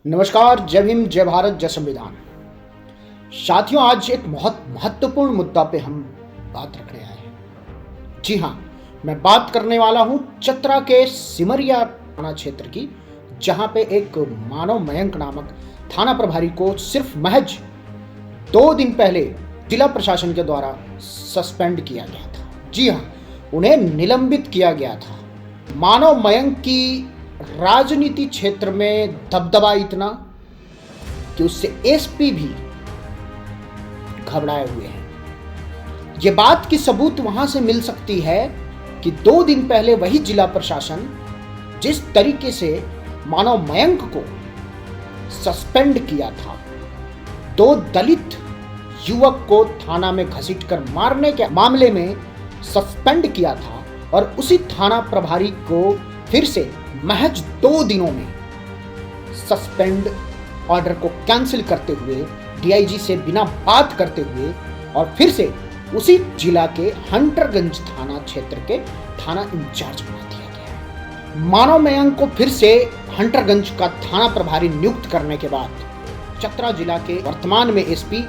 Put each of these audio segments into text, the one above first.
नमस्कार, जय भीम, जय भारत, जय संविधान। साथियों, आज एक बहुत महत्वपूर्ण मुद्दा पे हम बात रखने आए हैं। जी हाँ, मैं बात करने वाला हूँ चतरा के सिमरिया थाना क्षेत्र की, जहाँ पे एक मानव मयंक नामक थाना प्रभारी को सिर्फ महज 2 दिन पहले जिला प्रशासन के द्वारा सस्पेंड किया गया था। जी हाँ, उन्हें निलंबित किया गया था। मानव मयंक की राजनीति क्षेत्र में दबदबा इतना कि उससे एसपी भी घबराए हुए हैं। ये बात की सबूत वहां से मिल सकती है कि 2 दिन पहले वही जिला प्रशासन जिस तरीके से मानव मयंक को सस्पेंड किया था, 2 दलित युवक को थाना में घसीटकर मारने के मामले में सस्पेंड किया था, और उसी थाना प्रभारी को फिर से महज 2 दिनों में सस्पेंड ऑर्डर को कैंसिल करते हुए, डीआईजी से बिना बात करते हुए, और फिर से उसी जिला के हंटरगंज थाना क्षेत्र के थाना इंचार्ज बना दिया गया है। मानव मयंक को फिर से हंटरगंज का थाना प्रभारी नियुक्त करने के बाद चतरा जिला के वर्तमान में एसपी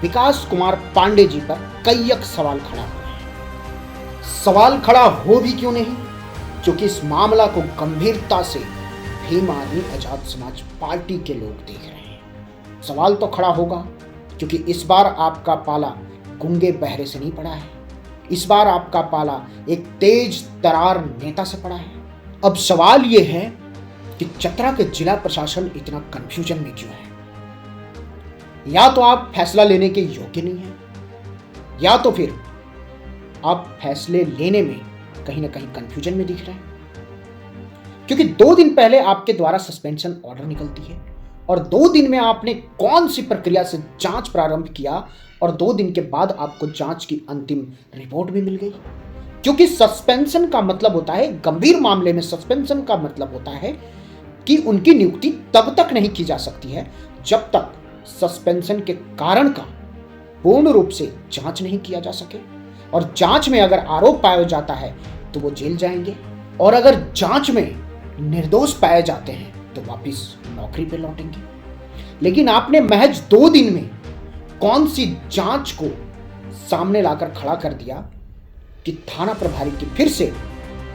विकास कुमार पांडे जी पर कई सवाल खड़ा हुए हैं। सवाल खड़ा हो भी क्यों नहीं, क्योंकि इस मामला को गंभीरता से भीम आर्मी आजाद समाज पार्टी के लोग देख रहे हैं। सवाल तो खड़ा होगा, क्योंकि इस बार आपका पाला गूंगे बहरे से नहीं पड़ा है। इस बार आपका पाला एक तेज तरार नेता से पड़ा है। अब सवाल यह है कि चतरा के जिला प्रशासन इतना कंफ्यूजन में क्यों है। या तो आप फैसला लेने के योग्य नहीं है, या तो फिर आप फैसले लेने में कहीं ना कहीं कंफ्यूजन में दिख रहे हैं। क्योंकि 2 दिन पहले आपके द्वारा सस्पेंशन ऑर्डर निकलती है, और 2 दिन में आपने कौन सी प्रक्रिया से जांच प्रारंभ किया, और 2 दिन के बाद आपको जांच की अंतिम रिपोर्ट भी मिल गई। क्योंकि सस्पेंशन का मतलब होता है, गंभीर मामले में सस्पेंशन का मतलब होता है कि उनकी नियुक्ति तब तक नहीं की जा सकती है जब तक सस्पेंशन के कारण का पूर्ण रूप से जांच नहीं किया जा सके। और जांच में अगर आरोप पाया जाता है तो वो जेल जाएंगे, और अगर जांच में निर्दोष पाए जाते हैं तो वापस नौकरी पे लौटेंगे। लेकिन आपने महज 2 दिन में कौन सी जांच को सामने लाकर खड़ा कर दिया कि थाना प्रभारी की फिर से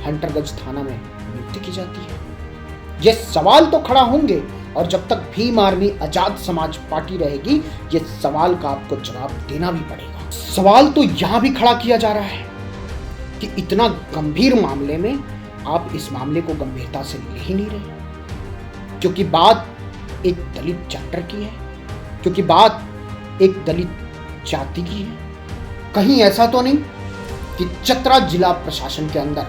हंटरगंज थाना में नियुक्ति की जाती है। ये सवाल तो खड़ा होंगे, और जब तक भीम आर्मी आजाद समाज पार्टी रहेगी, ये सवाल का आपको जवाब देना भी पड़ेगा। सवाल तो यहां भी खड़ा किया जा रहा है कि इतना गंभीर मामले में आप इस मामले को गंभीरता से ले ही नहीं रहे, क्योंकि बात एक दलित जेंडर की है, क्योंकि बात एक दलित जाति की है। कहीं ऐसा तो नहीं कि चतरा जिला प्रशासन के अंदर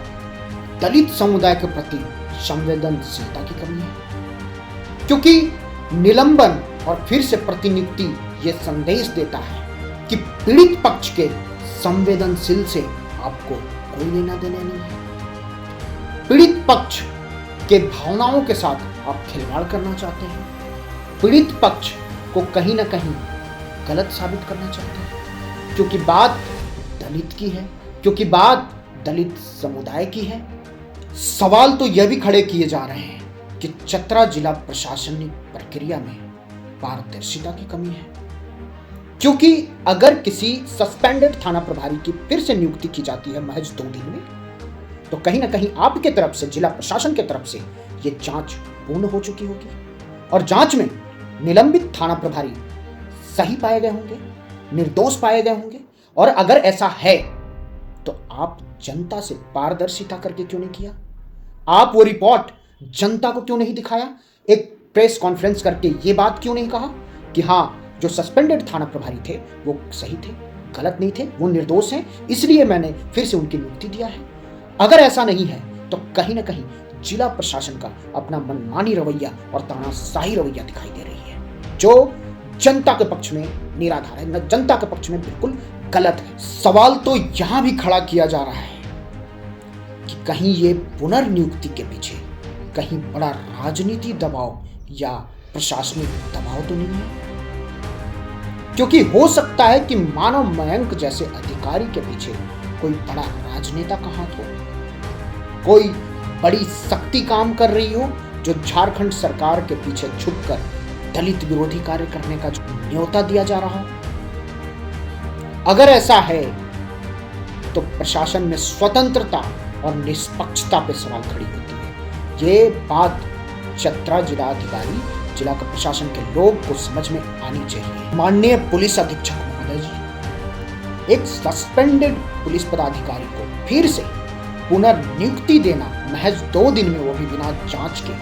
दलित समुदाय के प्रति संवेदनशीलता की कमी है? क्योंकि निलंबन और फिर से प्रतिनियुक्ति ये संदेश देता है कि पीड़ित पक्ष के संवेदनशील से आपको कोई लेना देना नहीं है। पीड़ित पक्ष के भावनाओं के साथ आप खिलवाड़ करना चाहते हैं। पीड़ित पक्ष को कहीं ना कहीं गलत साबित करना चाहते हैं, क्योंकि बात दलित की है, क्योंकि बात दलित समुदाय की है। सवाल तो यह भी खड़े किए जा रहे हैं कि चतरा जिला प्रशासनिक प्रक्रिया में पारदर्शिता की कमी है। क्योंकि अगर किसी सस्पेंडेड थाना प्रभारी की फिर से नियुक्ति की जाती है महज 2 दिन में, तो कहीं ना कहीं आपके तरफ से, जिला प्रशासन के तरफ से ये जांच पूर्ण हो चुकी होगी, और जांच में निलंबित थाना प्रभारी सही पाए गए होंगे, निर्दोष पाए गए होंगे। और अगर ऐसा है तो आप जनता से पारदर्शिता करके क्यों नहीं किया? आप वो रिपोर्ट जनता को क्यों नहीं दिखाया? एक प्रेस कॉन्फ्रेंस करके ये बात क्यों नहीं कहा कि हाँ, जो सस्पेंडेड थाना प्रभारी थे वो सही थे, गलत नहीं थे, वो निर्दोष हैं, इसलिए मैंने फिर से उनकी नियुक्ति दिया है? अगर ऐसा नहीं है तो कहीं ना कहीं जिला प्रशासन का अपना मनमानी रवैया और तानाशाही रवैया दिखाई दे रही है, जो जनता के पक्ष में निराधार है, जनता के पक्ष में बिल्कुल गलत है। सवाल तो यहां भी खड़ा किया जा रहा है कि कहीं ये पुनर्नियुक्ति के पीछे कहीं बड़ा राजनीति दबाव या प्रशासनिक दबाव तो नहीं है? क्योंकि हो सकता है कि मानव मयंक जैसे अधिकारी के पीछे कोई बड़ा राजनेता का हाथ हो, कोई बड़ी शक्ति काम कर रही हो, जो झारखंड सरकार के पीछे छुपकर दलित विरोधी कार्य करने का जो न्योता दिया जा रहा हो? अगर ऐसा है तो प्रशासन में स्वतंत्रता और निष्पक्षता पे सवाल खड़ी होती है। ये बात चतरा जिलाधिकारी, जिला का प्रशासन के लोग को समझ में आनी चाहिए। माननीय पुलिस अधीक्षक महोदय जी, एक सस्पेंडेड पुलिस पदाधिकारी को फिर से पुनर्नियुक्ति देना महज 2 दिन में, वो भी बिना जांच के,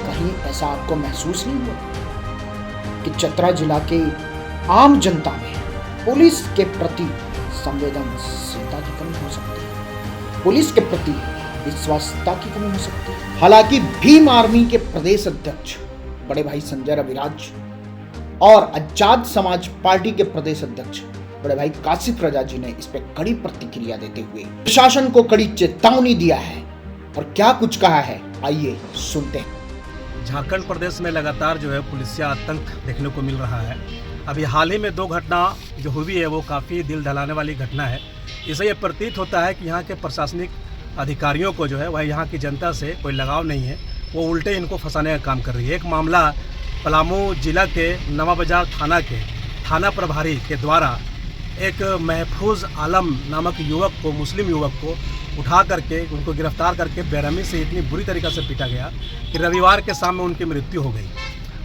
कहीं ऐसा आपको महसूस नहीं हुआ कि चतरा जिला के आम जनता में पुलिस के प्रति संवेदनशीलता की कमी हो सकती है, पुलिस के प्रति विश्वासता की कमी हो सकती है? हालांकि भीम आर्मी के प्रदेश अध्यक्ष बड़े भाई संजय रविराज और आजाद समाज पार्टी के प्रदेश अध्यक्ष बड़े भाई काशिफ रजा जी ने इस पर कड़ी प्रतिक्रिया देते हुए प्रशासन को कड़ी चेतावनी दिया है। और क्या कुछ कहा है, आइए सुनते हैं। झारखंड प्रदेश में लगातार जो है पुलिसिया आतंक देखने को मिल रहा है। अभी हाल ही में 2 घटना जो हुई है वो काफ़ी दिल दहलाने वाली घटना है। इससे ये प्रतीत होता है कि यहाँ के प्रशासनिक अधिकारियों को जो है वह यहाँ की जनता से कोई लगाव नहीं है, वो उल्टे इनको फंसाने का काम कर रही है। एक मामला पलामू जिला के नवा बाजार थाना के थाना प्रभारी के द्वारा एक महफूज आलम नामक युवक को, मुस्लिम युवक को उठा करके उनको गिरफ्तार करके बेरहमी से इतनी बुरी तरीक़े से पीटा गया कि रविवार के शाम में उनकी मृत्यु हो गई।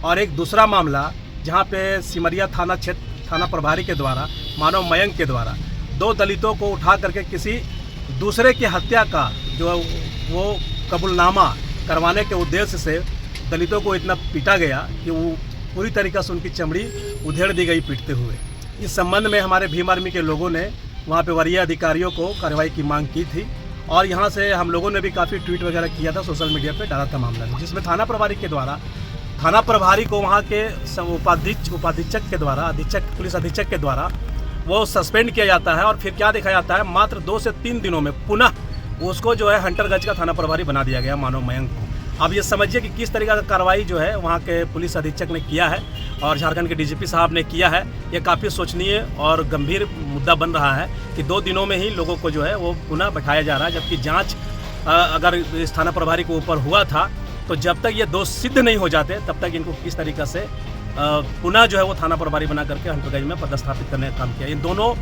और एक दूसरा मामला जहाँ पे सिमरिया थाना क्षेत्र थाना प्रभारी के द्वारा मानव मयंक के द्वारा 2 दलितों को उठा करके किसी दूसरे की हत्या का जो वो कबूलनामा करवाने के उद्देश्य से दलितों को इतना पीटा गया कि वो पूरी तरीक़े से उनकी चमड़ी उधेड़ दी गई पीटते हुए। इस संबंध में हमारे भीम आर्मी के लोगों ने वहाँ पे वरीय अधिकारियों को कार्रवाई की मांग की थी और यहाँ से हम लोगों ने भी काफ़ी ट्वीट वगैरह किया था, सोशल मीडिया पे डाला था मामला, जिसमें थाना प्रभारी के द्वारा थाना प्रभारी को वहाँ के उपाधीक्षक के द्वारा पुलिस अधीक्षक के द्वारा वो सस्पेंड किया जाता है और फिर क्या देखा जाता है, मात्र 2 से 3 दिनों में पुनः उसको जो है हंटरगंज का थाना प्रभारी बना दिया गया मानव मयंक को। अब ये समझिए कि किस तरीके का कार्रवाई जो है वहाँ के पुलिस अधीक्षक ने किया है और झारखंड के डीजीपी साहब ने किया है। ये काफ़ी सोचनीय और गंभीर मुद्दा बन रहा है कि 2 दिनों में ही लोगों को जो है वो पुनः बैठाया जा रहा है, जबकि जांच अगर इस थाना प्रभारी के ऊपर हुआ था तो जब तक ये दोष सिद्ध नहीं हो जाते तब तक इनको किस तरीक़े से पुनः जो है वो थाना प्रभारी बना करके हंटरगंज में पदस्थापित करने का काम किया। इन दोनों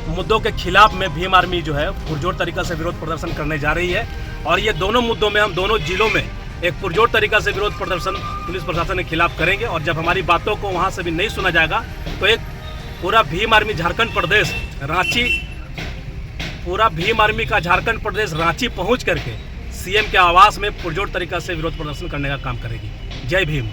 मुद्दों के खिलाफ में भीम आर्मी जो है पुरजोर तरीक़े से विरोध प्रदर्शन करने जा रही है और ये दोनों मुद्दों में हम दोनों जिलों में एक पुरजोर तरीक़ा से विरोध प्रदर्शन पुलिस प्रशासन के खिलाफ करेंगे। और जब हमारी बातों को वहाँ से भी नहीं सुना जाएगा तो एक पूरा भीम आर्मी झारखंड प्रदेश रांची, पूरा भीम आर्मी का झारखंड प्रदेश रांची पहुँच करके सीएम के आवास में पुरजोर तरीक़ा से विरोध प्रदर्शन करने का काम करेगी। जय भीम।